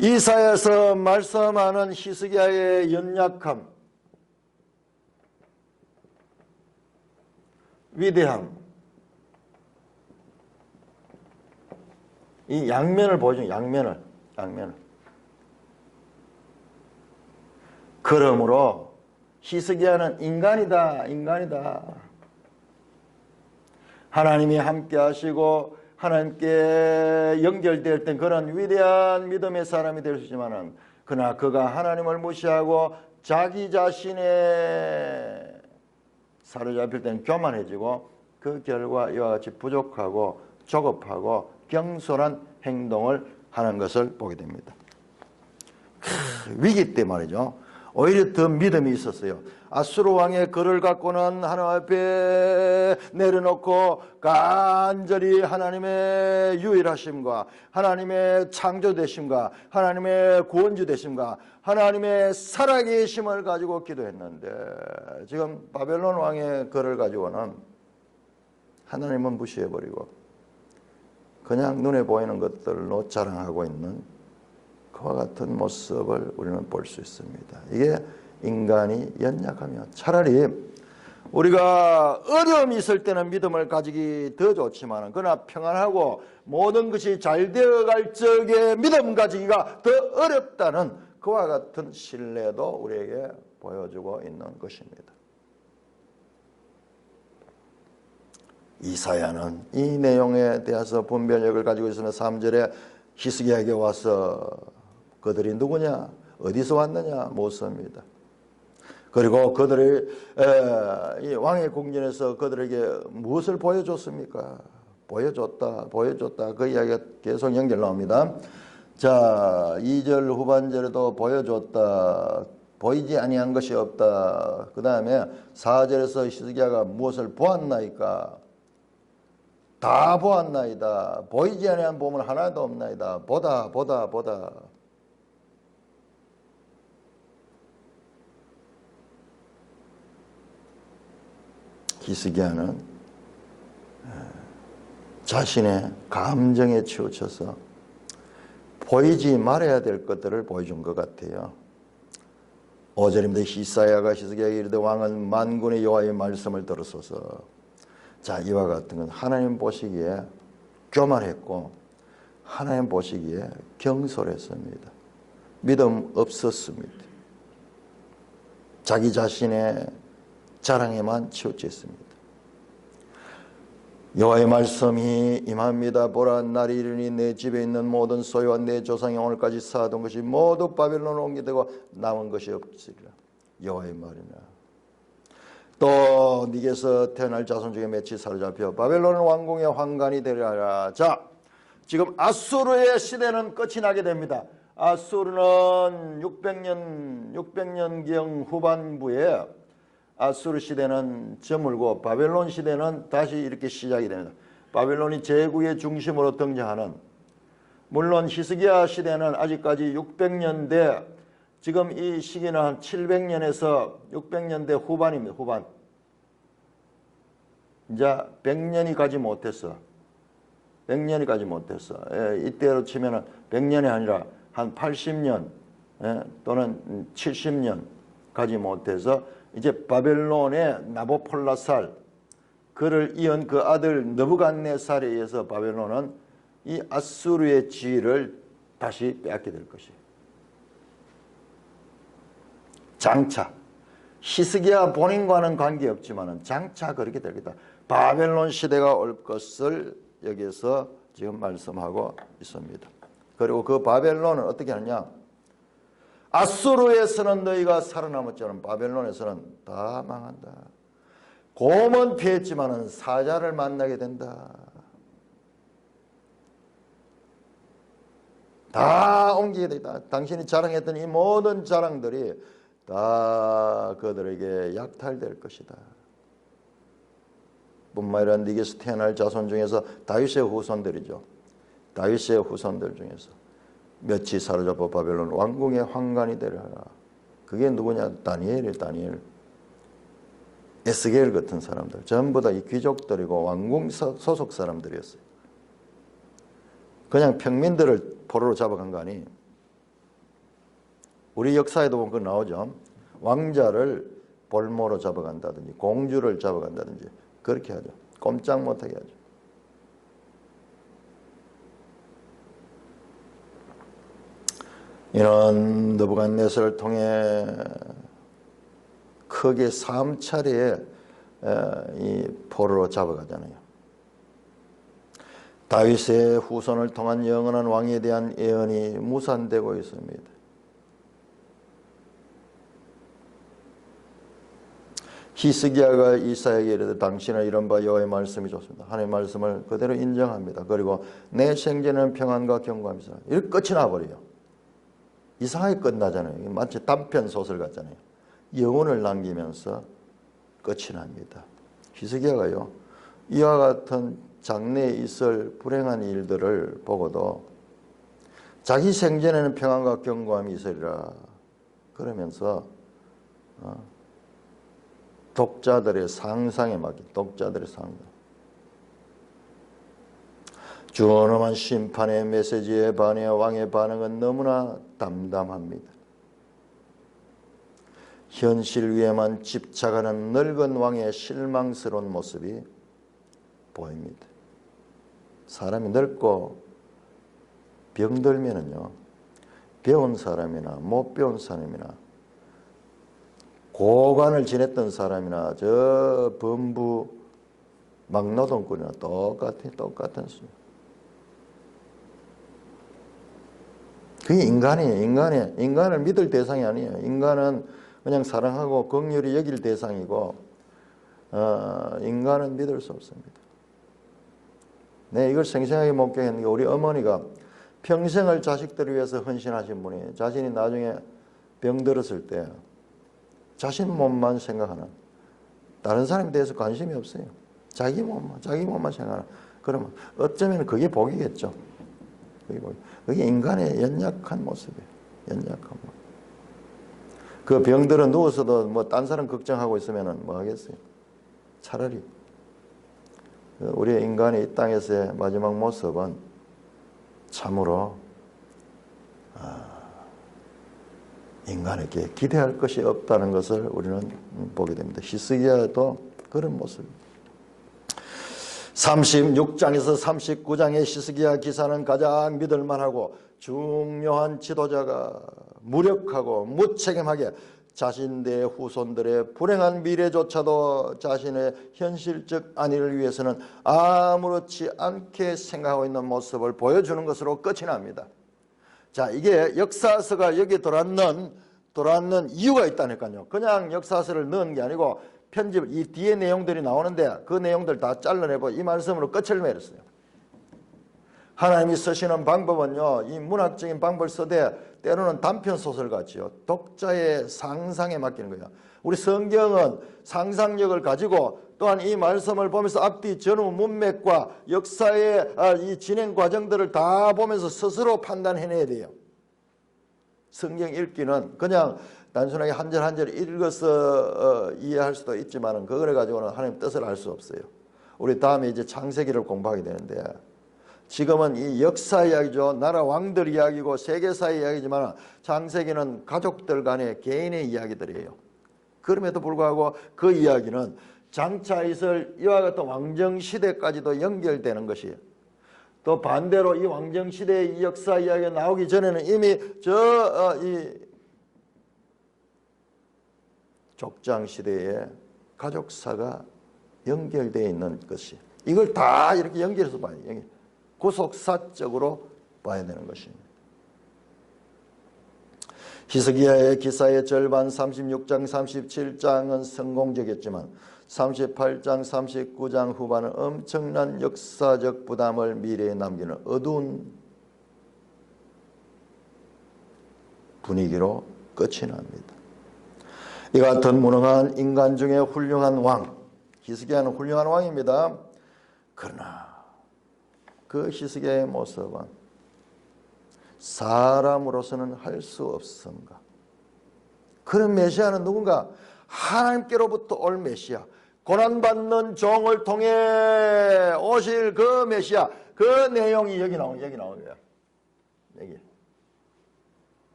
이사야에서 말씀하는 히스기야의 연약함, 위대함, 이 양면을 보여줘. 양면을. 그러므로 히스기야는 인간이다. 하나님이 함께 하시고 하나님께 연결될 땐 그런 위대한 믿음의 사람이 될 수 있지만은, 그러나 그가 하나님을 무시하고 자기 자신에 사로잡힐 때는 교만해지고 그 결과 이와 같이 부족하고 조급하고 경솔한 행동을 하는 것을 보게 됩니다. 위기 때 말이죠. 오히려 더 믿음이 있었어요. 아수르 왕의 글을 갖고는 하나님 앞에 내려놓고 간절히 하나님의 유일하심과 하나님의 창조되심과 하나님의 구원주되심과 하나님의 살아계심을 가지고 기도했는데, 지금 바벨론 왕의 글을 가지고는 하나님은 무시해버리고 그냥 눈에 보이는 것들로 자랑하고 있는 그와 같은 모습을 우리는 볼 수 있습니다. 이게 인간이 연약하며, 차라리 우리가 어려움이 있을 때는 믿음을 가지기 더 좋지만, 그러나 평안하고 모든 것이 잘 되어갈 적에 믿음 가지기가 더 어렵다는 그와 같은 신뢰도 우리에게 보여주고 있는 것입니다. 이사야는 이 내용에 대해서 분별력을 가지고 있으면 3절에 히스기야에게 와서 그들이 누구냐, 어디서 왔느냐 묻습니다. 그리고 그들이 이 왕의 궁전에서 그들에게 무엇을 보여줬습니까? 보여줬다. 그 이야기가 계속 연결 나옵니다. 자, 2절 후반절에도 보여줬다. 보이지 아니한 것이 없다. 그 다음에 4절에서 히스기야가 무엇을 보았나이까? 다 보았나이다. 보이지 아니한 보물 하나도 없나이다. 보다. 히스기야는 자신의 감정에 치우쳐서 보이지 말아야 될 것들을 보여준 것 같아요. 5절입니다. 이사야가 히스기야에게 이르되 왕은 만군의 여호와의 말씀을 들었소서. 자, 이와 같은 건 하나님 보시기에 교만했고 하나님 보시기에 경솔했습니다. 믿음 없었습니다. 자기 자신의 자랑에만 치우쳐 있습니다. 여호와의 말씀이 임합니다. 보라, 날이 이르니 내 집에 있는 모든 소유와 내 조상이 오늘까지 쌓아둔 것이 모두 바벨론으로 옮기되고 남은 것이 없으리라. 여호와의 말이나. 또 네게서 태어날 자손 중에 맺히 사로잡혀 바벨론 왕궁의 황관이 되리라. 자, 지금 아수르의 시대는 끝이 나게 됩니다. 아수르는 600년경 후반부에 아수르 시대는 저물고 바벨론 시대는 다시 이렇게 시작이 됩니다. 바벨론이 제국의 중심으로 등장하는, 물론 히스기야 시대는 아직까지 600년대, 지금 이 시기는 한 700년에서 600년대 후반입니다. 후반. 이제 100년이 가지 못했어. 100년이 가지 못했어. 이때로 치면은 100년이 아니라 한 80년 또는 70년 가지 못해서 이제 바벨론의 나보폴라살, 그를 이은 그 아들 느부갓네살에 의해서 바벨론은 이 아수르의 지위를 다시 빼앗게 될 것이에요. 장차 히스기야 본인과는 관계없지만 장차 그렇게 되겠다. 바벨론 시대가 올 것을 여기에서 지금 말씀하고 있습니다. 그리고 그 바벨론은 어떻게 하느냐? 아수르에서는 너희가 살아남았지만 바벨론에서는 다 망한다. 곰은 피했지만은 사자를 만나게 된다. 다 옮기게 되다. 당신이 자랑했던 이 모든 자랑들이 다 그들에게 약탈될 것이다. 뿐만 아니라 네게서 태어날 자손 중에서 다윗의 후손들이죠. 다윗의 후손들 중에서 몇이 사로잡아 바벨론 왕궁의 황관이 되려 하라. 그게 누구냐? 다니엘이에요. 다니엘. 에스겔 같은 사람들. 전부 다 이 귀족들이고 왕궁 소속 사람들이었어요. 그냥 평민들을 포로로 잡아간 거 아니에요. 우리 역사에도 보면 그거 나오죠. 왕자를 볼모로 잡아간다든지 공주를 잡아간다든지 그렇게 하죠. 꼼짝 못하게 하죠. 이런 느부갓네살을 통해 크게 3차례에 이 포로로 잡아가잖아요. 다윗의 후손을 통한 영원한 왕에 대한 예언이 무산되고 있습니다. 히스기야가 이사야에게 이르되 당신은 이런 바 여호와의 말씀이 좋습니다. 하나님의 말씀을 그대로 인정합니다. 그리고 내 생전에는 평안과 경고함이다. 이렇게 끝이 나버려요. 이상하게 끝나잖아요. 마치 단편 소설 같잖아요. 여운을 남기면서 끝이 납니다. 히스기야가요, 이와 같은 장래에 있을 불행한 일들을 보고도 자기 생전에는 평안과 경고함이 있으리라 그러면서 독자들의 상상에 맡긴 독자들의 상상, 준엄한 심판의 메시지에 반해 왕의 반응은 너무나 담담합니다. 현실 위에만 집착하는 늙은 왕의 실망스러운 모습이 보입니다. 사람이 늙고 병들면은요, 배운 사람이나 못 배운 사람이나 고관을 지냈던 사람이나 저 범부 막노동꾼이나 똑같은 수. 그게 인간이에요. 인간을 믿을 대상이 아니에요. 인간은 그냥 사랑하고 긍휼히 여길 대상이고, 인간은 믿을 수 없습니다. 네, 이걸 생생하게 목격했는 게 우리 어머니가 평생을 자식들을 위해서 헌신하신 분이에요. 자신이 나중에 병들었을 때 자신 몸만 생각하는, 다른 사람에 대해서 관심이 없어요. 자기 몸만 생각하는. 그러면 어쩌면 그게 복이겠죠. 그게 인간의 연약한 모습이에요. 연약한 모습. 그 병들어 누워서도 뭐 딴 사람 걱정하고 있으면 뭐 하겠어요. 차라리 우리 인간의 이 땅에서의 마지막 모습은 참으로 인간에게 기대할 것이 없다는 것을 우리는 보게 됩니다. 히스기야도 그런 모습입니다. 36장에서 39장의 히스기야 기사는 가장 믿을만하고 중요한 지도자가 무력하고 무책임하게 자신들의 후손들의 불행한 미래조차도 자신의 현실적 안위를 위해서는 아무렇지 않게 생각하고 있는 모습을 보여주는 것으로 끝이 납니다. 자, 이게 역사서가 여기에 돌아넣는 이유가 있다니까요. 그냥 역사서를 넣은 게 아니고 편집, 이 뒤에 내용들이 나오는데 그 내용들 다 잘라내고 이 말씀으로 끝을 맺었어요. 하나님이 쓰시는 방법은요, 이 문학적인 방법을 쓰되 때로는 단편 소설 같지요. 독자의 상상에 맡기는 거예요. 우리 성경은 상상력을 가지고 또한 이 말씀을 보면서 앞뒤 전후 문맥과 역사의 이 진행 과정들을 다 보면서 스스로 판단해내야 돼요. 성경 읽기는 그냥 단순하게 한 절 한 절 읽어서 이해할 수도 있지만 그걸 가지고는 하나님 뜻을 알 수 없어요. 우리 다음에 이제 창세기를 공부하게 되는데 지금은 이 역사 이야기죠. 나라 왕들 이야기고 세계사의 이야기지만 창세기는 가족들 간의 개인의 이야기들이에요. 그럼에도 불구하고 그 이야기는 장차 있을 이와 같은 왕정시대까지도 연결되는 것이에요. 또 반대로 이 왕정시대의 이 역사 이야기가 나오기 전에는 이미 이 족장시대의 가족사가 연결되어 있는 것이, 이걸 다 이렇게 연결해서 봐야 돼요. 구속사적으로 봐야 되는 것입니다. 히스기야의 기사의 절반 36장 37장은 성공적이었지만 38장 39장 후반은 엄청난 역사적 부담을 미래에 남기는 어두운 분위기로 끝이 납니다. 이 같은 무능한 인간 중에 훌륭한 왕, 히스기야는 훌륭한 왕입니다. 그러나 그 히스기야의 모습은 사람으로서는 할 수 없습니다. 그런 메시아는 누군가? 하나님께로부터 올 메시아, 고난받는 종을 통해 오실 그 메시아, 그 내용이 여기 나오는 거예요. 여기.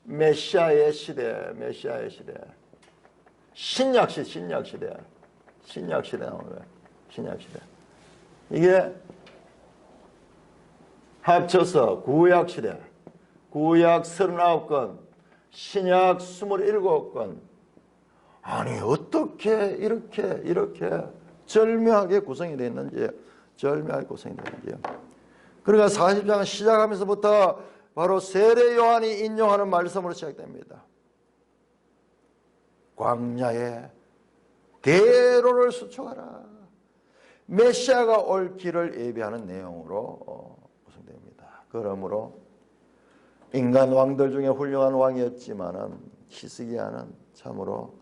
메시아의 시대, 메시아의 시대. 신약 시대 나오는 거예요. 신약 시대. 이게 합쳐서 구약 시대, 구약 39권, 신약 27권. 아니 어떻게 이렇게 절묘하게 구성이 되어 있는지, 절묘하게 구성이 되어 있는지요. 그러니까 40장 시작하면서부터 바로 세례 요한이 인용하는 말씀으로 시작됩니다. 광야에 대로를 수축하라. 메시아가 올 길을 예비하는 내용으로 구성됩니다. 그러므로 인간 왕들 중에 훌륭한 왕이었지만은 히스기야는 참으로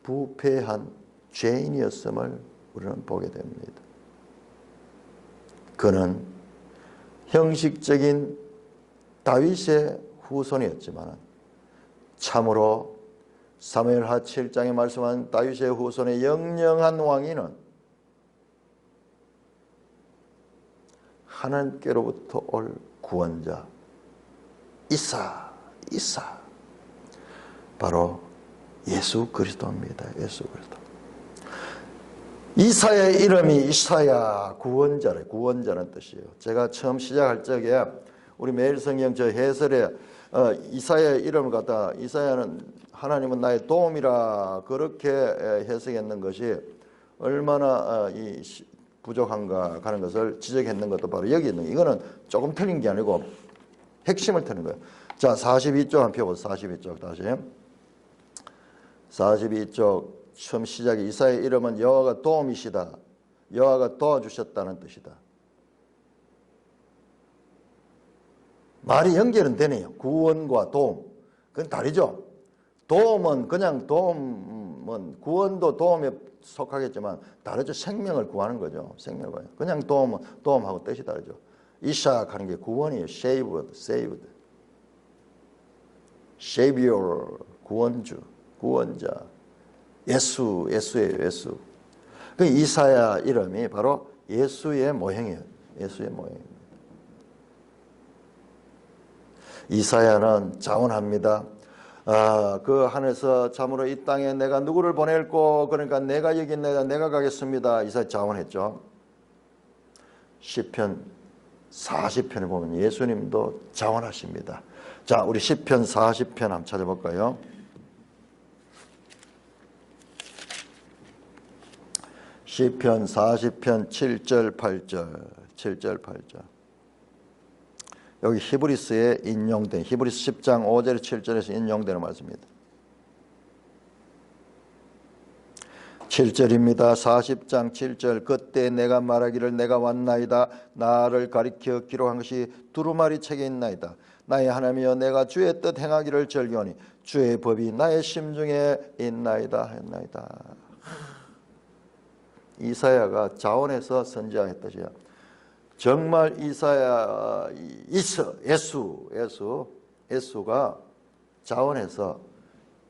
부패한 죄인이었음을 우리는 보게 됩니다. 그는 형식적인 다윗의 후손이었지만 참으로 사무엘하 7장에 말씀한 다윗의 후손의 영영한 왕위는 하나님께로부터 올 구원자 이사 바로 예수 그리스도입니다. 예수 그리스도. 이사야의 이름이 이사야 구원자는 뜻이에요. 제가 처음 시작할 적에 우리 매일 성경 저 해설에 이사야의 이름을 갖다 이사야는 하나님은 나의 도움이라 그렇게 해석했는 것이 얼마나 부족한가 하는 것을 지적했는 것도 바로 여기 있는 거예요. 이거는 조금 틀린 게 아니고 핵심을 틀린 거예요. 자, 42쪽 한번 펴보세요. 42쪽 다시. 42쪽 처음 시작에 이사야의 이름은 여호와가 도움이시다. 여호와가 도와주셨다는 뜻이다. 말이 연결은 되네요. 구원과 도움. 그건 다르죠. 도움은 그냥 도움은 구원도 도움에 속하겠지만 다르죠. 생명을 구하는 거죠. 생명을 구하는. 그냥 도움은 도움하고 뜻이 다르죠. 이삭 하는 게 구원이에요. saved. savior, 구원주, 구원자. 예수예요. 예수. 그 이사야 이름이 바로 예수의 모형이에요. 예수의 모형입니다. 이사야는 자원합니다. 그 하늘에서 참으로 이 땅에 내가 누구를 보낼고 그러니까 내가 여기 내가 가겠습니다. 이사야 자원했죠. 시편 40편을 보면 예수님도 자원하십니다. 자, 우리 시편 40편 한번 찾아볼까요? 시편 40편 7절 8절 여기 히브리스에 인용된 히브리스 10장 5절 7절에서 인용되는 말씀입니다. 7절입니다. 40장 7절 그때 내가 말하기를 내가 왔나이다. 나를 가리켜 기록한 것이 두루마리 책에 있나이다. 나의 하나님이여 내가 주의 뜻 행하기를 즐겨오니 주의 법이 나의 심중에 있나이다 했나이다. 이사야가 자원해서 선지자했듯이요. 정말 예수가 자원해서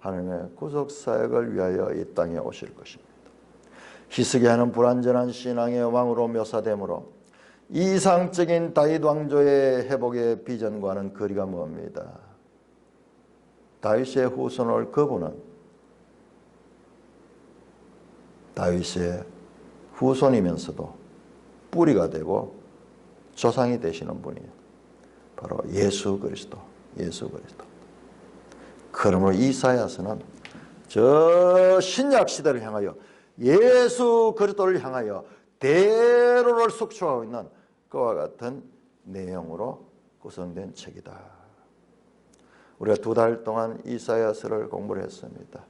하나님의 구속 사역을 위하여 이 땅에 오실 것입니다. 히스기야는 불완전한 신앙의 왕으로 묘사되므로 이상적인 다윗 왕조의 회복의 비전과는 거리가 멉니다. 다윗의 후손을 그분은 다윗의 후손이면서도 뿌리가 되고 조상이 되시는 분이에요. 바로 예수 그리스도. 그러므로 이사야서는 저 신약 시대를 향하여 예수 그리스도를 향하여 대로를 속촉하고 있는 그와 같은 내용으로 구성된 책이다. 우리가 2달 동안 이사야서를 공부를 했습니다.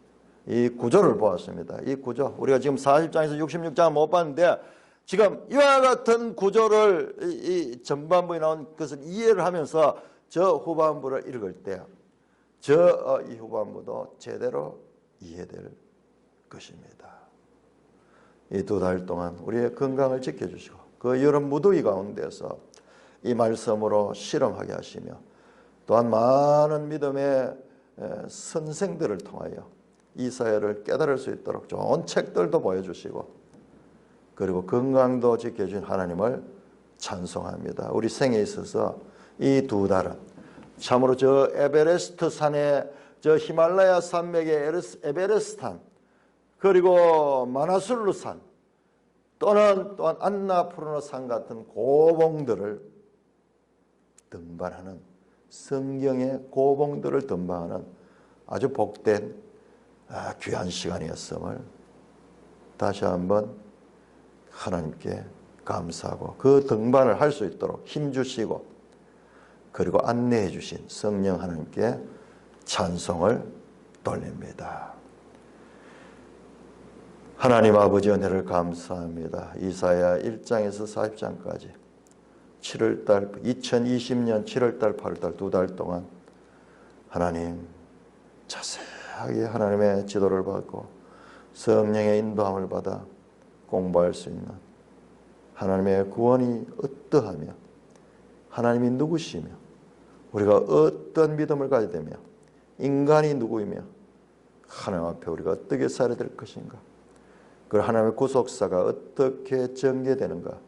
이 구조를 보았습니다. 이 구조, 우리가 지금 40장에서 66장 못 봤는데 지금 이와 같은 구조를 이 전반부에 나온 것을 이해를 하면서 저 후반부를 읽을 때 이 후반부도 제대로 이해될 것입니다. 이 2달 동안 우리의 건강을 지켜주시고 그 여름 무더위 가운데서 이 말씀으로 실험하게 하시며 또한 많은 믿음의 선생들을 통하여 이 사회를 깨달을 수 있도록 좋은 책들도 보여주시고 그리고 건강도 지켜주신 하나님을 찬송합니다. 우리 생에 있어서 이 2달은 참으로 저 에베레스트 산의 저 히말라야 산맥의 에베레스트산 그리고 마나술루 산 또한 안나푸르나 산 같은 고봉들을 등반하는 성경의 고봉들을 등반하는 아주 복된 귀한 시간이었음을 다시 한번 하나님께 감사하고 그 등반을 할 수 있도록 힘주시고 그리고 안내해 주신 성령 하나님께 찬송을 돌립니다. 하나님 아버지 은혜를 감사합니다. 이사야 1장에서 40장까지 7월달 2020년 7월달 8월달 2달 동안 하나님 자세하게 하나님의 지도를 받고 성령의 인도함을 받아 공부할 수 있는 하나님의 구원이 어떠하며 하나님이 누구시며 우리가 어떤 믿음을 가져야 되며 인간이 누구이며 하나님 앞에 우리가 어떻게 살아야 될 것인가 그리고 하나님의 구속사가 어떻게 전개되는가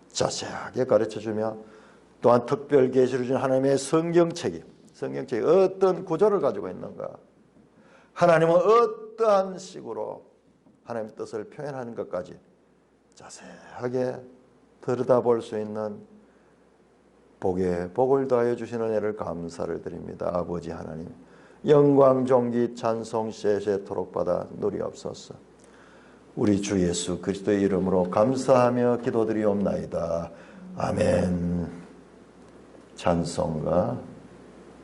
자세하게 가르쳐주며 또한 특별 계시를 준 하나님의 성경책이 어떤 구조를 가지고 있는가 하나님은 어떠한 식으로 하나님의 뜻을 표현하는 것까지 자세하게 들여다볼 수 있는 복에 복을 더하여 주시는 은혜를 감사를 드립니다. 아버지 하나님 영광 존귀 찬송 세세토록 받아 누리옵소서. 우리 주 예수 그리스도의 이름으로 감사하며 기도드리옵나이다. 아멘. 찬송가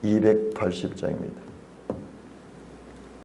280장입니다.